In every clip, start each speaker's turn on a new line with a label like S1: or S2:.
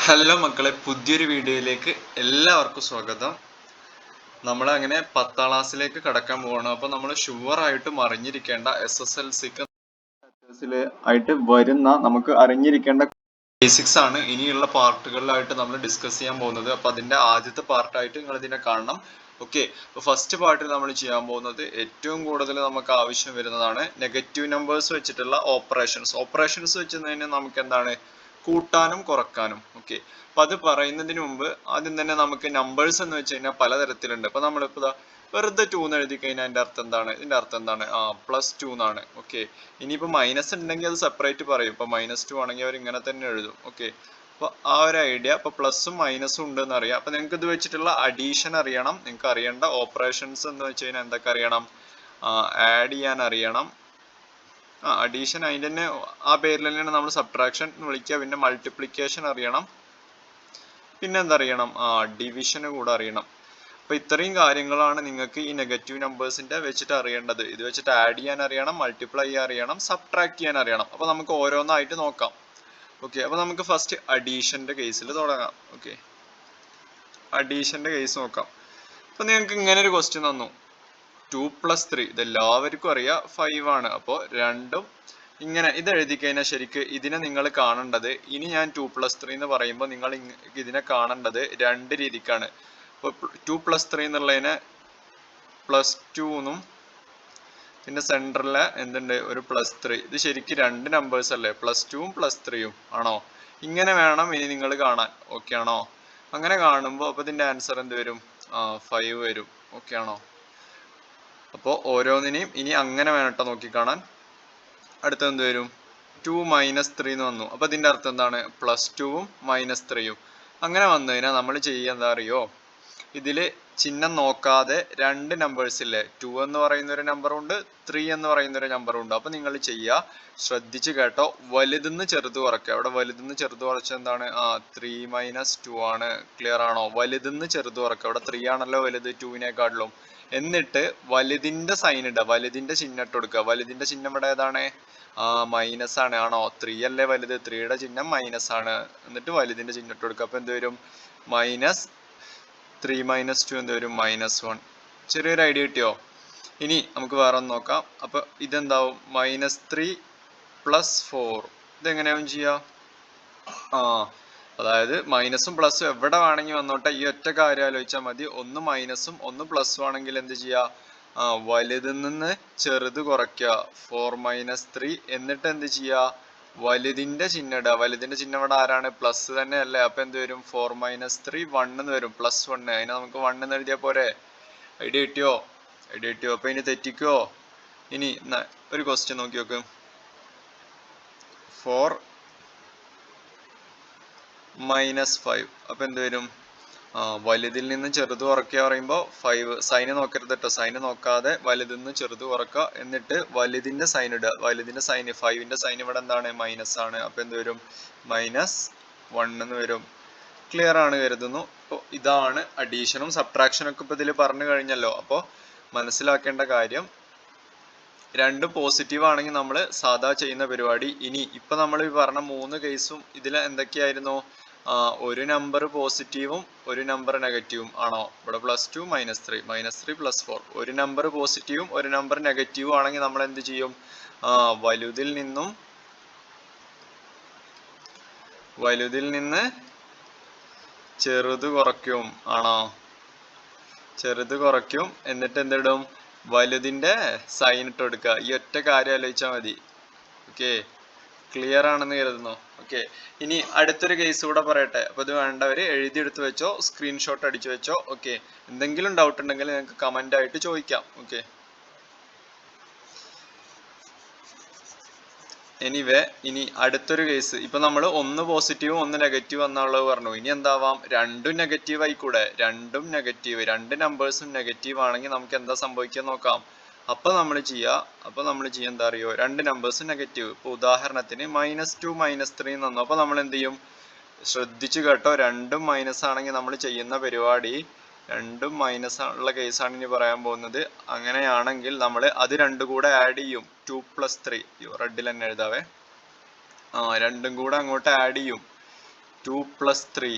S1: Hello മക്കളെ, പുതിയൊരു വീഡിയോയിലേക്ക് എല്ലാവർക്കും സ്വാഗതം. നമ്മൾ അങ്ങനെ 10ാം ക്ലാസ്സിലേക്ക് കടക്കാൻ പോവാണ്. അപ്പോൾ നമ്മൾ ഷുവർ ആയിട്ടും അറിഞ്ഞിരിക്കേണ്ട SSLCക്ക് ആയിട്ട് വരുന്ന നമുക്ക് അറിഞ്ഞിരിക്കേണ്ട ബേസിക്സ് ആണ് ഇനിയുള്ള പാർട്ടുകളിലായിട്ട് നമ്മൾ ഡിസ്കസ് ചെയ്യാൻ പോകുന്നത്. അപ്പോൾ അതിന്റെ ആദ്യത്തെ പാർട്ടായിട്ട് നിങ്ങൾ ഇതിനെ കാണണം. ഓക്കെ, അപ്പോൾ ഫസ്റ്റ് പാർട്ടിൽ നമ്മൾ ചെയ്യാൻ പോകുന്നത് ഏറ്റവും കൂടുതൽ നമുക്ക് ആവശ്യം വരുന്നതാണ് നെഗറ്റീവ് നമ്പേഴ്സ് വെച്ചിട്ടുള്ള ഓപ്പറേഷൻസ് വെച്ച് കഴിഞ്ഞാൽ നമുക്ക് എന്താണ് കൂട്ടാനും കുറക്കാനും. ഓക്കെ, അപ്പൊ അത് പറയുന്നതിന് മുമ്പ് ആദ്യം തന്നെ നമുക്ക് നമ്പേഴ്സ് എന്ന് വെച്ച് കഴിഞ്ഞാൽ പലതരത്തിലുണ്ട്. അപ്പൊ നമ്മളിപ്പോ വെറുതെ 2 എന്ന് എഴുതി കഴിഞ്ഞാൽ അതിന്റെ അർത്ഥം എന്താണ്? ഇതിന്റെ അർത്ഥം എന്താണ്? +2 എന്നാണ്. ഓക്കെ, ഇനിയിപ്പോ മൈനസ് ഉണ്ടെങ്കിൽ അത് സെപ്പറേറ്റ് പറയും. ഇപ്പൊ -2 ആണെങ്കിൽ അവർ ഇങ്ങനെ തന്നെ എഴുതും. ഓക്കെ, അപ്പൊ ആ ഒരു ഐഡിയ. അപ്പൊ പ്ലസും മൈനസും ഉണ്ട് എന്ന് അറിയാം. അപ്പൊ നിങ്ങൾക്ക് ഇത് വെച്ചിട്ടുള്ള അഡീഷൻ അറിയണം. നിങ്ങൾക്ക് അറിയേണ്ട ഓപ്പറേഷൻസ് എന്ന് വെച്ച് കഴിഞ്ഞാൽ എന്തൊക്കെ അറിയണം? ആഡ് ചെയ്യാൻ അറിയണം. അഡീഷൻ അതിന്റെ തന്നെ ആ പേരിൽ തന്നെയാണ് നമ്മൾ സബ്ട്രാക്ഷൻ വിളിക്കുക. പിന്നെ മൾട്ടിപ്ലിക്കേഷൻ അറിയണം. പിന്നെ എന്തറിയണം? ഡിവിഷന് കൂടെ അറിയണം. അപ്പൊ ഇത്രയും കാര്യങ്ങളാണ് നിങ്ങൾക്ക് ഈ നെഗറ്റീവ് നമ്പേഴ്സിന്റെ വെച്ചിട്ട് അറിയേണ്ടത്. ഇത് വെച്ചിട്ട് ആഡ് ചെയ്യാൻ അറിയണം, മൾട്ടിപ്ലൈ ചെയ്യാൻ അറിയണം, സബ്ട്രാക്ട് ചെയ്യാൻ അറിയണം. അപ്പൊ നമുക്ക് ഓരോന്നായിട്ട് നോക്കാം. ഓക്കെ, അപ്പൊ നമുക്ക് ഫസ്റ്റ് അഡീഷന്റെ കേസിൽ തുടങ്ങാം. ഓക്കെ, അഡീഷന്റെ കേസ് നോക്കാം. അപ്പൊ നിങ്ങൾക്ക് ഇങ്ങനെ ഒരു ക്വസ്റ്റ്യൻ തന്നു, 2 + 3, ഇതെല്ലാവർക്കും അറിയാം 5 ആണ്. അപ്പോൾ രണ്ടും ഇങ്ങനെ ഇത് എഴുതി കഴിഞ്ഞാൽ ശരിക്ക് ഇതിനെ നിങ്ങൾ കാണേണ്ടത്, ഇനി ഞാൻ 2 + 3 എന്ന് പറയുമ്പോൾ നിങ്ങൾ ഇതിനെ കാണേണ്ടത് രണ്ട് രീതിക്കാണ്. അപ്പോൾ 2 + 3 എന്നുള്ളതിനെ +2 എന്നും പിന്നെ സെൻറ്ററിലെ എന്തുണ്ട് ഒരു +3. ഇത് ശരിക്കും രണ്ട് നമ്പേഴ്സ് അല്ലേ? +2ഉം +3ഉം ആണോ? ഇങ്ങനെ വേണം ഇനി നിങ്ങൾ കാണാൻ. ഓക്കെ ആണോ? അങ്ങനെ കാണുമ്പോൾ അപ്പോൾ ഇതിന്റെ ആൻസർ എന്ത് വരും? 5 വരും. ഓക്കെ ആണോ? അപ്പോൾ ഓരോന്നിനെയും ഇനി അങ്ങനെ വേണട്ടോ നോക്കിക്കാണാൻ. അടുത്ത എന്ത് വരും? 2 - 3 എന്ന് വന്നു. അപ്പൊ ഇതിന്റെ അർത്ഥം എന്താണ്? +2ഉം -3ഉം. അങ്ങനെ വന്നു കഴിഞ്ഞാൽ നമ്മൾ ചെയ്യുക എന്താ അറിയോ? ഇതില് ചിഹ്നം നോക്കാതെ രണ്ട് നമ്പേഴ്സ് ഇല്ലേ, 2 എന്ന് പറയുന്ന ഒരു നമ്പറുണ്ട്, 3 എന്ന് പറയുന്ന ഒരു നമ്പറുണ്ട്. അപ്പൊ നിങ്ങൾ ചെയ്യുക, ശ്രദ്ധിച്ച് കേട്ടോ, വലുതെന്ന് ചെറുത് കുറയ്ക്കുക. അവിടെ വലുതെന്ന് ചെറുത് കുറച്ച എന്താണ്? 3 - 2 ആണ്. ക്ലിയർ ആണോ? വലുതെന്ന് ചെറുത് കുറയ്ക്കുക. അവിടെ 3 ആണല്ലോ വലുത് 2വിനെക്കാട്ടിലും. എന്നിട്ട് വലുതിന്റെ സൈൻ ഇടുക, വലുതിന്റെ ചിഹ്നം ഇട്ട് കൊടുക്കുക. വലുതിന്റെ ചിഹ്നം ഇവിടെ ഏതാണ്? മൈനസ് ആണ്. ആണോ? 3 അല്ലേ വലുത്? 3യുടെ ചിഹ്നം മൈനസ് ആണ്. എന്നിട്ട് വലുതിന്റെ ചിഹ്നം ഇട്ട് കൊടുക്കുക. അപ്പൊ എന്ത് വരും? -3 - 2 എന്ത് വരും? -1. ചെറിയൊരു ഐഡിയ കിട്ടിയോ? ഇനി നമുക്ക് വേറെ ഒന്ന് നോക്കാം. അപ്പൊ ഇതെന്താവും? -3 + 4. ഇതെങ്ങനെയാവും ചെയ്യാ? അതായത് മൈനസും പ്ലസും എവിടെ വേണമെങ്കിൽ വന്നോട്ടെ, ഈ ഒറ്റ കാര്യം ആലോചിച്ചാൽ മതി. ഒന്ന് മൈനസും ഒന്ന് പ്ലസും ആണെങ്കിൽ എന്ത് ചെയ്യാ? വലുതിൽ നിന്ന് ചെറുത് കുറയ്ക്കുക, 4 - 3. എന്നിട്ട് എന്ത് ചെയ്യാ? വലുതിന്റെ ചിഹ്നം ഇടുക. വലുതിന്റെ ചിഹ്നം ഇവിടെ ആരാണ്? പ്ലസ് തന്നെ അല്ലേ? അപ്പൊ എന്ത് വരും? 4 - 3 1 എന്ന് വരും. +1. അതിനെ നമുക്ക് 1 എന്ന് എഴുതിയാ പോരെ? ഐഡിയ കിട്ടിയോ? അപ്പൊ ഇനി തെറ്റിക്കോ? ഇനി ഒരു ക്വസ്റ്റ്യൻ നോക്കി നോക്ക്. 4 - 5. അപ്പൊ എന്ത് വരും? വലുതിൽ നിന്ന് ചെറുത് കുറയ്ക്കുക പറയുമ്പോൾ 5. സൈന് നോക്കരുത് കേട്ടോ. സൈന് നോക്കാതെ വലുതിൽ നിന്ന് ചെറുത് കുറക്കുക. എന്നിട്ട് വലുതിന്റെ സൈൻ ഇടുക. വലുതിന്റെ സൈൻ 5ന്റെ സൈൻ ഇവിടെ എന്താണ്? മൈനസ് ആണ്. അപ്പൊ എന്ത് വരും? -1 എന്ന് വരും. ക്ലിയർ ആണ് കരുതുന്നു. അപ്പോൾ ഇതാണ് അഡീഷനും സബ്ട്രാക്ഷനും ഒക്കെ ഇപ്പൊ ഇതിൽ പറഞ്ഞു കഴിഞ്ഞല്ലോ. അപ്പോൾ മനസ്സിലാക്കേണ്ട കാര്യം, രണ്ടും പോസിറ്റീവ് ആണെങ്കിൽ നമ്മൾ സാധാ ചെയ്യുന്ന പരിപാടി. ഇനി ഇപ്പൊ നമ്മൾ ഈ പറഞ്ഞ 3 കേസും ഇതിൽ എന്തൊക്കെയായിരുന്നു? ഒരു നമ്പർ പോസിറ്റീവും ഒരു നമ്പർ നെഗറ്റീവും ആണോ? ഇവിടെ +2 - 3 -3 + 4. ഒരു നമ്പർ പോസിറ്റീവും ഒരു നമ്പർ നെഗറ്റീവും ആണെങ്കിൽ നമ്മൾ എന്ത് ചെയ്യും? വലുതിൽ നിന്ന് ചെറുത് കുറയ്ക്കും. ആണോ? ചെറുത് കുറയ്ക്കും. എന്നിട്ട് എന്തിടും? വലുതിന്റെ സൈൻ ഇട്ട് കൊടുക്കുക. ഈ ഒറ്റ കാര്യം ആലോചിച്ചാൽ മതി. ഓക്കെ, ക്ലിയർ ആണെന്ന് കരുതുന്നു. ഓക്കെ, ഇനി അടുത്തൊരു കേസ് കൂടെ പറയട്ടെ. അപ്പൊ ഇത് വേണ്ടവര് എഴുതിയെടുത്ത് വെച്ചോ, സ്ക്രീൻഷോട്ട് അടിച്ചു വെച്ചോ. ഓക്കെ, എന്തെങ്കിലും ഡൗട്ട് ഉണ്ടെങ്കിൽ നിങ്ങൾക്ക് കമന്റ് ആയിട്ട് ചോദിക്കാം. ഓക്കെ, എനിവേ ഇനി അടുത്തൊരു കേസ്. ഇപ്പൊ നമ്മൾ ഒന്ന് പോസിറ്റീവും ഒന്ന് നെഗറ്റീവ് എന്നുള്ളത് പറഞ്ഞു. ഇനി എന്താവാം? രണ്ടും നെഗറ്റീവ് ആയിക്കൂടെ? രണ്ടും നെഗറ്റീവ്, രണ്ട് നമ്പേഴ്സും നെഗറ്റീവ് ആണെങ്കിൽ നമുക്ക് എന്താ സംഭവിക്കുക നോക്കാം. അപ്പൊ നമ്മൾ ചെയ്യാ എന്താ അറിയോ? രണ്ട് നമ്പേഴ്സും നെഗറ്റീവ്. ഇപ്പൊ ഉദാഹരണത്തിന് -2 - 3 എന്ന്. അപ്പൊ നമ്മൾ എന്ത് ചെയ്യും? ശ്രദ്ധിച്ചു കേട്ടോ, രണ്ടും മൈനസ് ആണെങ്കിൽ നമ്മൾ ചെയ്യുന്ന പരിപാടി, രണ്ടും മൈനസ് ഉള്ള കേസാണ് ഇനി പറയാൻ പോകുന്നത്. അങ്ങനെയാണെങ്കിൽ നമ്മൾ അത് രണ്ടും കൂടെ ആഡ് ചെയ്യും. 2 + 3 റെഡിൽ തന്നെ എഴുതാവേ. രണ്ടും കൂടെ അങ്ങോട്ട് ആഡ് ചെയ്യും. 2 + 3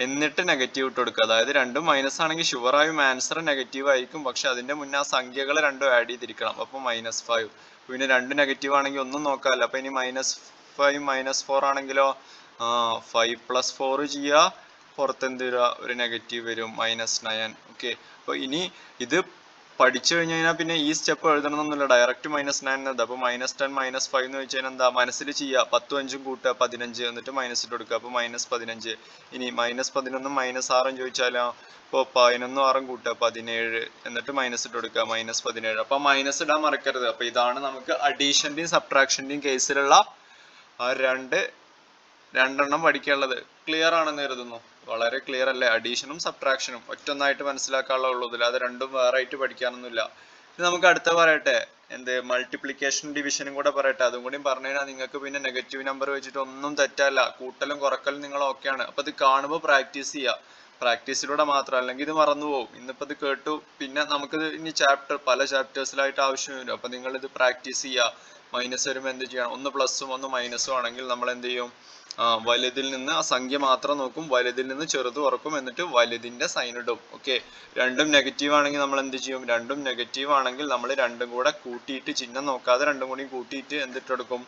S1: എന്നിട്ട് നെഗറ്റീവ് ഇട്ട് കൊടുക്കുക. അതായത് രണ്ടും മൈനസ് ആണെങ്കിൽ ഷുവറായും ആൻസർ നെഗറ്റീവ് ആയിരിക്കും. പക്ഷെ അതിന്റെ മുന്നേ ആ സംഖ്യകൾ രണ്ടും ആഡ് ചെയ്തിരിക്കണം. അപ്പൊ -5. പിന്നെ രണ്ട് നെഗറ്റീവ് ആണെങ്കിൽ ഒന്നും നോക്കാമല്ലോ. അപ്പൊ ഇനി -5 -4 ആണെങ്കിലോ 5 + 4 ചെയ്യുക, പുറത്ത് എന്ത് വരിക, ഒരു നെഗറ്റീവ് വരും, -9. ഓക്കെ, അപ്പൊ ഇനി ഇത് പഠിച്ചു കഴിഞ്ഞ് കഴിഞ്ഞാൽ പിന്നെ ഈ സ്റ്റെപ്പ് എഴുതണമെന്നൊന്നുമില്ല, ഡയറക്റ്റ് -9 എഴുതാം. അപ്പൊ -10 -5 എന്ന് വെച്ചാൽ എന്താ, മനസ്സിൽ ചെയ്യുക, 10 5 കൂട്ടുക 15 എന്നിട്ട് മൈനസ് ഇട്ട് കൊടുക്കുക. അപ്പൊ -15. ഇനി -11 -6 ചോദിച്ചാലോ, ഇപ്പോൾ 11 6 കൂട്ടുക 17 എന്നിട്ട് മൈനസ് ഇട്ട് കൊടുക്കുക, -17. അപ്പൊ മൈനസ് ഇടാൻ മറക്കരുത്. അപ്പൊ ഇതാണ് നമുക്ക് അഡീഷന്റെയും സബ്ട്രാക്ഷന്റെയും കേസിലുള്ള ആ രണ്ടെണ്ണം പഠിക്കാനുള്ളത്. ക്ലിയർ ആണെന്ന് കരുതുന്നു. വളരെ ക്ലിയർ അല്ലേ? അഡീഷനും സബ്ട്രാക്ഷനും ഒറ്റൊന്നായിട്ട് മനസ്സിലാക്കാനുള്ളൂ. അത് രണ്ടും വേറെ ആയിട്ട് പഠിക്കാനൊന്നുമില്ല. ഇത് നമുക്ക് അടുത്ത പറയട്ടെ, എന്ത് മൾട്ടിപ്ലിക്കേഷൻ ഡിവിഷനും കൂടെ പറയട്ടെ. അതും കൂടി പറഞ്ഞു കഴിഞ്ഞാൽ നിങ്ങൾക്ക് പിന്നെ നെഗറ്റീവ് നമ്പർ വെച്ചിട്ട് ഒന്നും തെറ്റല്ല, കൂട്ടലും കുറക്കലും നിങ്ങൾ ഓക്കെയാണ്. അപ്പൊ ഇത് കാണുമ്പോൾ പ്രാക്ടീസ് ചെയ്യുക, പ്രാക്ടീസിലൂടെ മാത്രം, അല്ലെങ്കിൽ ഇത് മറന്നു പോകും. ഇന്നിപ്പോ ഇത് കേട്ടു, പിന്നെ നമുക്കിത് ഇനി പല ചാപ്റ്റേഴ്സിലായിട്ട് ആവശ്യം വരും. അപ്പൊ നിങ്ങൾ ഇത് പ്രാക്ടീസ് ചെയ്യുക. മൈനസ് വരുമ്പോൾ എന്ത് ചെയ്യണം, ഒന്ന് പ്ലസും ഒന്ന് മൈനസും ആണെങ്കിൽ നമ്മൾ എന്ത് ചെയ്യും, വലുതിൽ നിന്ന് ആ സംഖ്യ മാത്രം നോക്കും, വലുതിൽ നിന്ന് ചെറുത് കുറക്കും, എന്നിട്ട് വലുതിന്റെ സൈൻ ഇടും. ഓക്കെ, രണ്ടും നെഗറ്റീവ് ആണെങ്കിൽ നമ്മൾ എന്ത് ചെയ്യും, രണ്ടും നെഗറ്റീവ് ആണെങ്കിൽ നമ്മൾ രണ്ടും കൂടെ കൂട്ടിയിട്ട്, ചിഹ്നം നോക്കാതെ രണ്ടും കൂടി കൂട്ടിയിട്ട് എന്തിട്ടെടുക്കും,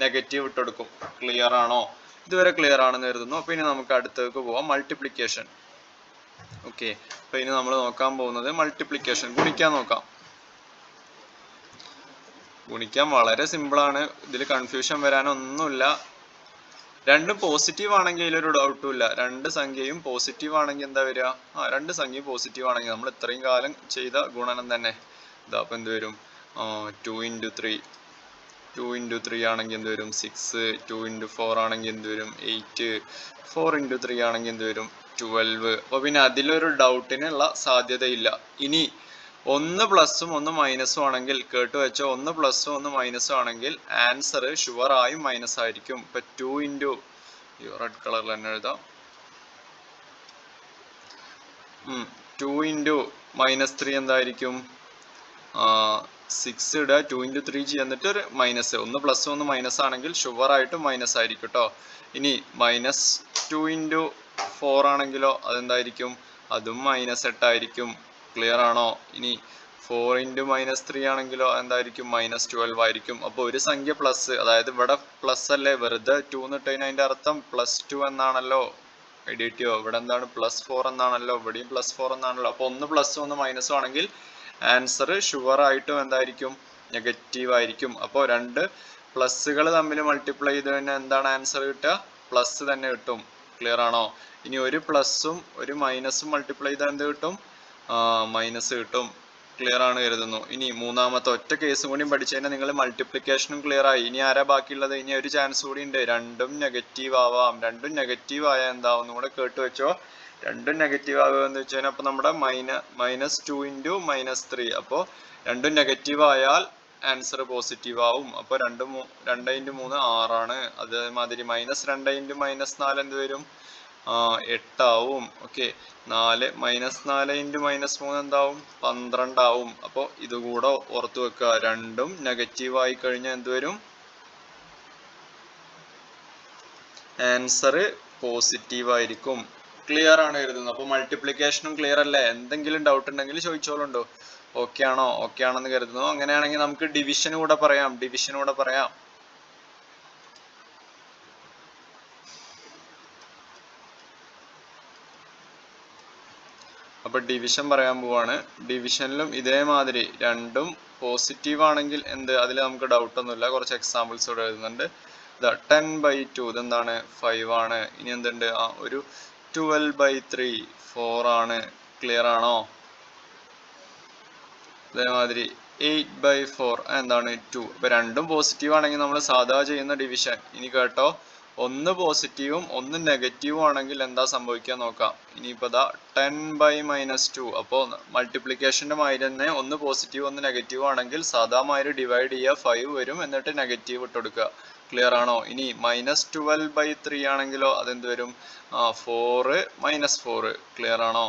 S1: നെഗറ്റീവ് ഇട്ടെടുക്കും. ക്ലിയർ ആണോ? ഇതുവരെ ക്ലിയർ ആണെന്ന് കരുതുന്നു. അപ്പൊ ഇനി നമുക്ക് അടുത്തേക്ക് പോവാം, മൾട്ടിപ്ലിക്കേഷൻ. ഓക്കെ, അപ്പൊ ഇനി നമ്മൾ നോക്കാൻ പോകുന്നത് മൾട്ടിപ്ലിക്കേഷൻ, ഗുണിക്കാൻ നോക്കാം. ഗുണിക്കാൻ വളരെ സിമ്പിൾ ആണ്, ഇതിൽ കൺഫ്യൂഷൻ വരാനൊന്നുമില്ല. രണ്ടും പോസിറ്റീവ് ആണെങ്കിൽ അതിലൊരു ഡൗട്ടും ഇല്ല. രണ്ട് സംഖ്യയും പോസിറ്റീവ് ആണെങ്കിൽ എന്താ വരിക, രണ്ട് സംഖ്യയും പോസിറ്റീവ് ആണെങ്കിൽ നമ്മൾ ഇത്രയും കാലം ചെയ്ത ഗുണനം തന്നെ. ഇതാ അപ്പൊ എന്ത് വരും, 2 × 3. 2 × 3 ആണെങ്കിൽ എന്ത് വരും, 6. 2 × 4 ആണെങ്കിൽ എന്ത് വരും, 8. 4 × 3 ആണെങ്കിൽ എന്ത് വരും, 12. അപ്പൊ പിന്നെ അതിലൊരു ഡൗട്ടിനുള്ള സാധ്യതയില്ല. ഇനി ഒന്ന് പ്ലസും ഒന്ന് മൈനസും ആണെങ്കിൽ, കേട്ട് വെച്ചോ, ഒന്ന് പ്ലസും ഒന്ന് മൈനസും ആണെങ്കിൽ ആൻസർ ഷുവർ ആയും മൈനസ് ആയിരിക്കും. ഇപ്പൊ 2 × റെഡ് കളറിൽ തന്നെ എഴുതാം, 2 × -3 എന്തായിരിക്കും, 6 ഇടുക, 2 × 3 എന്നിട്ട് ഒരു മൈനസ്, ഒന്ന് പ്ലസ് ഒന്ന് മൈനസ് ആണെങ്കിൽ ഷുവർ ആയിട്ടും മൈനസ് ആയിരിക്കും കേട്ടോ. ഇനി -2 × 4 ആണെങ്കിലോ അതെന്തായിരിക്കും, അതും -8 ആയിരിക്കും. ക്ലിയർ ആണോ? ഇനി 4 × -3 ആണെങ്കിലോ എന്തായിരിക്കും, -12 ആയിരിക്കും. അപ്പോൾ ഒരു സംഖ്യ പ്ലസ്, അതായത് ഇവിടെ പ്ലസ് അല്ലേ, വെറുതെ 2 എന്നിട്ട് അതിന്റെ അർത്ഥം +2 എന്നാണല്ലോ. എഡിറ്റിയോ, ഇവിടെ എന്താണ്, +4 എന്നാണല്ലോ, ഇവിടെയും +4 എന്നാണല്ലോ. അപ്പൊ ഒന്ന് പ്ലസും ഒന്ന് മൈനസും ആണെങ്കിൽ ആൻസർ ഷുവർ ആയിട്ടും എന്തായിരിക്കും, നെഗറ്റീവ് ആയിരിക്കും. അപ്പോൾ രണ്ട് പ്ലസുകൾ തമ്മിൽ മൾട്ടിപ്ലൈ ചെയ്ത് കഴിഞ്ഞാൽ എന്താണ് ആൻസർ കിട്ടുക, പ്ലസ് തന്നെ കിട്ടും. ക്ലിയർ ആണോ? ഇനി ഒരു പ്ലസും ഒരു മൈനസും മൾട്ടിപ്ലൈ ചെയ്താൽ എന്ത് കിട്ടും, മൈനസ് കിട്ടും. ക്ലിയർ ആണ് കരുതുന്നു. ഇനി മൂന്നാമത്തെ ഒറ്റ കേസും കൂടി പഠിച്ചു കഴിഞ്ഞാൽ നിങ്ങൾ മൾട്ടിപ്ലിക്കേഷനും ക്ലിയർ ആയി. ഇനി ആരാ ബാക്കിയുള്ളത്, ഇനി ഒരു ചാൻസ് കൂടി ഉണ്ട്, രണ്ടും നെഗറ്റീവ് ആവാം. രണ്ടും നെഗറ്റീവ് ആയാൽ എന്താ, ഒന്നും കൂടെ കേട്ട് വെച്ചോ, രണ്ടും നെഗറ്റീവ് ആവുക എന്ന് വെച്ച് കഴിഞ്ഞാൽ അപ്പൊ നമ്മുടെ -2 × -3. അപ്പോൾ രണ്ടും നെഗറ്റീവ് ആയാൽ ആൻസർ പോസിറ്റീവ് ആവും. അപ്പൊ 2 × 3 6 ആണ്. അതേമാതിരി -2 × -4 എന്ത് വരും, 8 ആവും. ഓക്കെ, -4 × -3 എന്താവും, 12 ആവും. അപ്പോൾ ഇതുകൂടെ ഓർത്തു വെക്കുക, രണ്ടും നെഗറ്റീവ് ആയി കഴിഞ്ഞാൽ എന്ത് വരും, ആൻസർ പോസിറ്റീവ് ആയിരിക്കും. ക്ലിയർ ആണ് കരുതുന്നത്. അപ്പൊ മൾട്ടിപ്ലിക്കേഷനും ക്ലിയർ അല്ലേ? എന്തെങ്കിലും ഡൗട്ട് ഉണ്ടെങ്കിൽ ചോദിച്ചോളുണ്ടോ? ഓക്കെ ആണോ? ഓക്കെ ആണെന്ന് കരുതുന്നു. അങ്ങനെയാണെങ്കിൽ നമുക്ക് ഡിവിഷൻ കൂടെ പറയാം. അപ്പൊ ഡിവിഷൻ പറയാൻ പോവാണ്. ഡിവിഷനിലും ഇതേമാതിരി രണ്ടും പോസിറ്റീവ് ആണെങ്കിൽ എന്ത്, അതിൽ നമുക്ക് ഡൗട്ട് ഒന്നുമില്ല. കുറച്ച് എക്സാമ്പിൾസ് ഇവിടെ എഴുതുന്നുണ്ട്. 10/2 ഇതെന്താണ്, 5 ആണ്. ഇനി എന്തുണ്ട്, ഒരു 12/3 4 ആണ്. ക്ലിയർ ആണോ? അതേമാതിരി 8/4 എന്താണ്, 2. ഇപ്പൊ രണ്ടും പോസിറ്റീവ് ആണെങ്കിൽ നമ്മൾ സാധാ ചെയ്യുന്ന ഡിവിഷൻ. ഇനി കേട്ടോ, ഒന്ന് പോസിറ്റീവും ഒന്ന് നെഗറ്റീവും ആണെങ്കിൽ എന്താ സംഭവിക്കാൻ നോക്കാം. ഇനിയിപ്പോ 10/-2. അപ്പോൾ മൾട്ടിപ്ലിക്കേഷന്റെ മാതിരി തന്നെ ഒന്ന് പോസിറ്റീവ് ഒന്ന് നെഗറ്റീവ് ആണെങ്കിൽ സാധാ മാതിരി ഡിവൈഡ് ചെയ്യുക, 5 വരും, എന്നിട്ട് നെഗറ്റീവ് ഇട്ട് കൊടുക്കുക. ക്ലിയർ ആണോ? ഇനി -12/3 ആണെങ്കിലോ അതെന്ത് വരും, 4 -4. ക്ലിയർ ആണോ?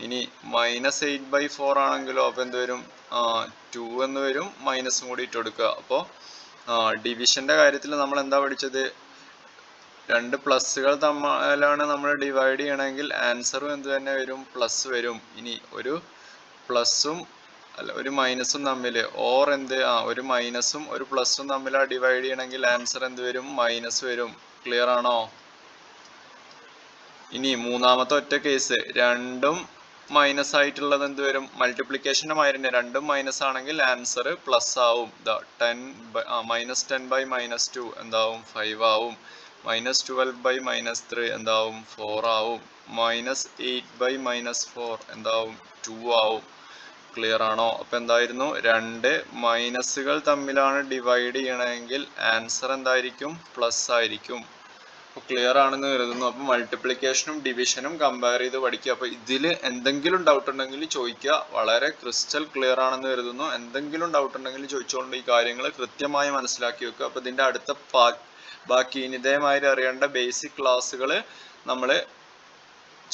S1: ഇനി -8/4 ആണെങ്കിലോ അപ്പൊ എന്ത് വരും, 2 എന്ന് വരും, മൈനസും കൂടി ഇട്ട് കൊടുക്കുക. അപ്പോൾ ഡിവിഷന്റെ കാര്യത്തിൽ നമ്മൾ എന്താ പഠിച്ചത്, രണ്ട് പ്ലസ്സുകൾ തമ്മിലാണ് നമ്മൾ ഡിവൈഡ് ചെയ്യണമെങ്കിൽ ആൻസറും എന്ത് തന്നെ വരും, പ്ലസ് വരും. ഇനി ഒരു പ്ലസും അല്ല ഒരു മൈനസും തമ്മിൽ ഓർ എന്ത് ഒരു മൈനസും ഒരു പ്ലസും തമ്മിലാണ് ഡിവൈഡ് ചെയ്യണമെങ്കിൽ ആൻസർ എന്ത് വരും, മൈനസ് വരും. ക്ലിയർ ആണോ? ഇനി മൂന്നാമത്തെ ഒറ്റ കേസ്, രണ്ടും മൈനസ് ആയിട്ടുള്ളത് എന്ത് വരും, മൾട്ടിപ്ലിക്കേഷന്റെ മാതിരി രണ്ടും മൈനസ് ആണെങ്കിൽ ആൻസർ പ്ലസ് ആവും. -10/-2 എന്താവും, 5 ആവും. -12/-3 എന്താവും, 4 ആവും. -8/-4 എന്താവും, 2 ആവും. ക്ലിയർ ആണോ? അപ്പൊ എന്തായിരുന്നു, രണ്ട് മൈനസുകൾ തമ്മിലാണ് ഡിവൈഡ് ചെയ്യണമെങ്കിൽ ആൻസർ എന്തായിരിക്കും, പ്ലസ് ആയിരിക്കും. ക്ലിയർ ആണെന്ന് കരുതുന്നു. അപ്പൊ മൾട്ടിപ്ലിക്കേഷനും ഡിവിഷനും കമ്പയർ ചെയ്ത് പഠിക്കുക. അപ്പൊ ഇതിൽ എന്തെങ്കിലും ഡൗട്ട് ഉണ്ടെങ്കിൽ ചോദിക്കുക. വളരെ ക്രിസ്റ്റൽ ക്ലിയർ ആണെന്ന് കരുതുന്നു. എന്തെങ്കിലും ഡൗട്ട് ഉണ്ടെങ്കിൽ ചോദിച്ചുകൊണ്ട് ഈ കാര്യങ്ങൾ കൃത്യമായി മനസ്സിലാക്കി വെക്കുക. അപ്പൊ ഇതിന്റെ അടുത്ത ബാക്കി ഇതേമാതിരി അറിയേണ്ട ബേസിക് ക്ലാസ്സുകൾ നമ്മൾ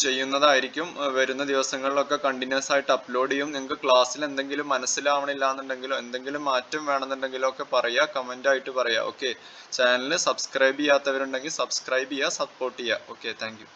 S1: ചെയ്യുന്നതായിരിക്കും. വരുന്ന ദിവസങ്ങളിലൊക്കെ കണ്ടിന്യൂസ് ആയിട്ട് അപ്ലോഡ് ചെയ്യും. നിങ്ങൾക്ക് ക്ലാസ്സിൽ എന്തെങ്കിലും മനസ്സിലാവണില്ല എന്നുണ്ടെങ്കിലോ എന്തെങ്കിലും മാറ്റം വേണമെന്നുണ്ടെങ്കിലോ ഒക്കെ പറയുക, കമന്റ് ആയിട്ട് പറയുക. ഓക്കെ, ചാനൽ സബ്സ്ക്രൈബ് ചെയ്യാത്തവരുണ്ടെങ്കിൽ സബ്സ്ക്രൈബ് ചെയ്യുക, സപ്പോർട്ട് ചെയ്യുക. Okay, thank you.